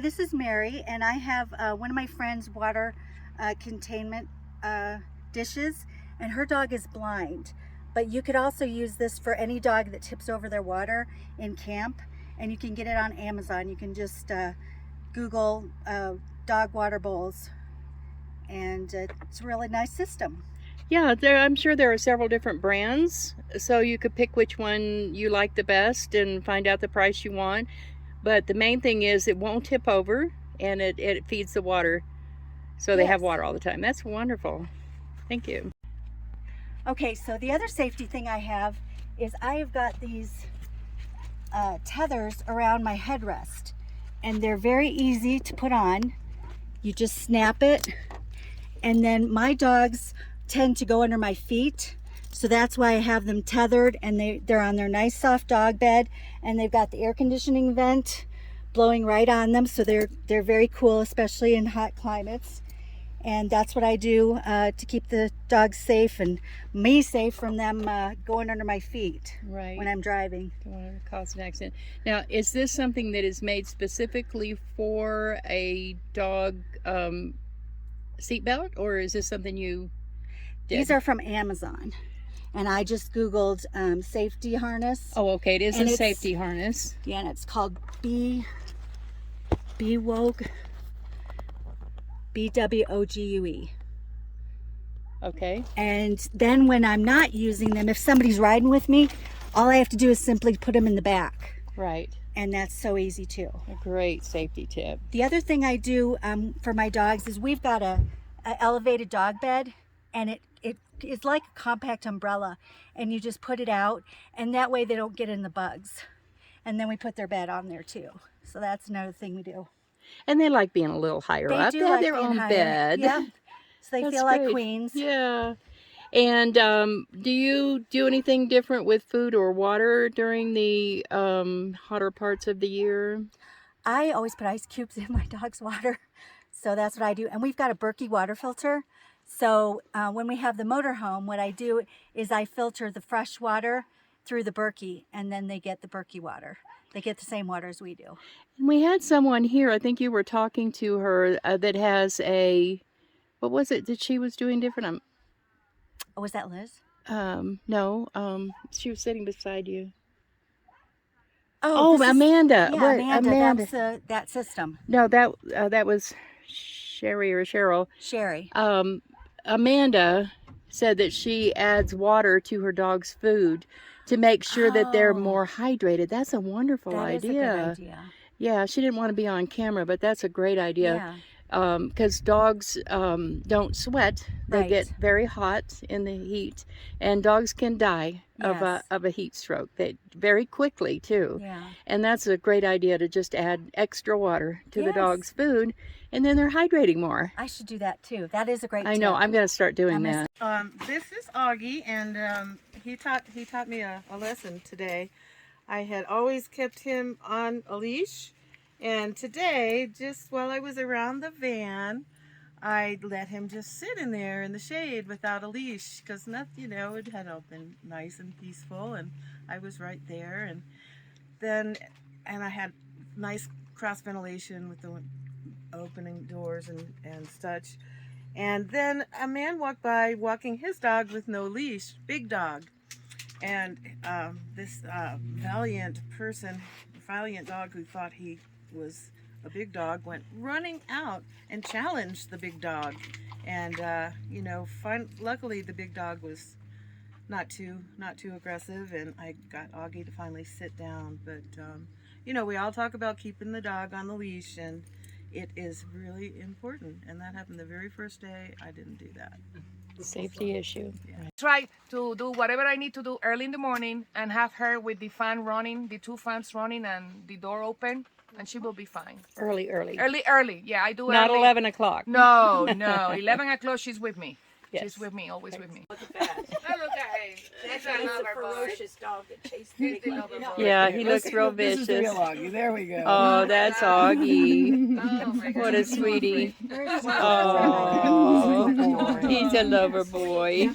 This is Mary, and I have one of my friend's water containment dishes, and her dog is blind. But you could also use this for any dog that tips over their water in camp, and you can get it on Amazon. You can just Google dog water bowls, and it's a really nice system. Yeah, I'm sure there are several different brands, so you could pick which one you like the best and find out the price you want. But the main thing is it won't tip over, and it feeds the water, so they have water all the time. That's wonderful. Thank you. Okay, so the other safety thing I have is I have got these tethers around my headrest, and they're very easy to put on. You just snap it, and then my dogs tend to go under my feet, so that's why I have them tethered, and they're on their nice soft dog bed, and they've got the air conditioning vent blowing right on them, so they're very cool, especially in hot climates. And that's what I do to keep the dogs safe and me safe from them going under my feet when I'm driving. Don't want to cause an accident. Now, is this something that is made specifically for a dog seatbelt, or is this something you did? These are from Amazon, and I just Googled safety harness. Oh, okay, it is a safety harness. Yeah, and it's called BWOGUE. BWOGUE. Okay. And then when I'm not using them, if somebody's riding with me, all I have to do is simply put them in the back. Right. And that's so easy too. A great safety tip. The other thing I do for my dogs is we've got a elevated dog bed, and it is like a compact umbrella, and you just put it out, and that way they don't get in the bugs. And then we put their bed on there too. So that's another thing we do. And they like being a little higher up. They have their own bed. Yeah. So they feel like queens. Yeah. And do you do anything different with food or water during the hotter parts of the year? I always put ice cubes in my dog's water. So that's what I do. And we've got a Berkey water filter. So when we have the motorhome, what I do is I filter the fresh water through the Berkey, and then they get the Berkey water. They get the same water as we do. And we had someone here, I think you were talking to her, that has what was it that she was doing different? Oh, was that Liz? No, she was sitting beside you. Oh, Amanda. Yeah, Amanda. That's that system. No, that was Sherry or Cheryl. Sherry. Amanda said that she adds water to her dog's food to make sure that they're more hydrated. That's a wonderful idea. That is a good idea. Yeah, she didn't want to be on camera, but that's a great idea. Yeah. Because dogs don't sweat. They get very hot in the heat, and dogs can die of a heat stroke very quickly too. Yeah. And that's a great idea to just add extra water to the dog's food, and then they're hydrating more. I should do that too. That is a great tip. I know. I'm going to start doing that. This is Augie, and he taught me a lesson today. I had always kept him on a leash, and today, just while I was around the van, I let him just sit in there in the shade without a leash, because nothing, it had all been nice and peaceful, and I was right there, and I had nice cross ventilation with the opening doors and such. And then a man walked by walking his dog with no leash, big dog. And this valiant dog who thought he was a big dog went running out and challenged the big dog. And, luckily the big dog was not too aggressive, and I got Augie to finally sit down. But, we all talk about keeping the dog on the leash, and it is really important, and that happened the very first day I didn't do that. Safety issue. Yeah. Try to do whatever I need to do early in the morning and have her with the fan running, the 2 fans running and the door open, and she will be fine. Early. Early. Yeah, I do Not early. 11 o'clock. No. 11 o'clock, she's with me. Yes. She's with me, always with me. Look at that. Look at him. That's another ferocious dog that chased the big dog. Yeah, he looks real vicious. This is the real Augie. There we go. Oh, that's Augie. Oh, my What a goodness. sweetie. Oh, he's a lover boy.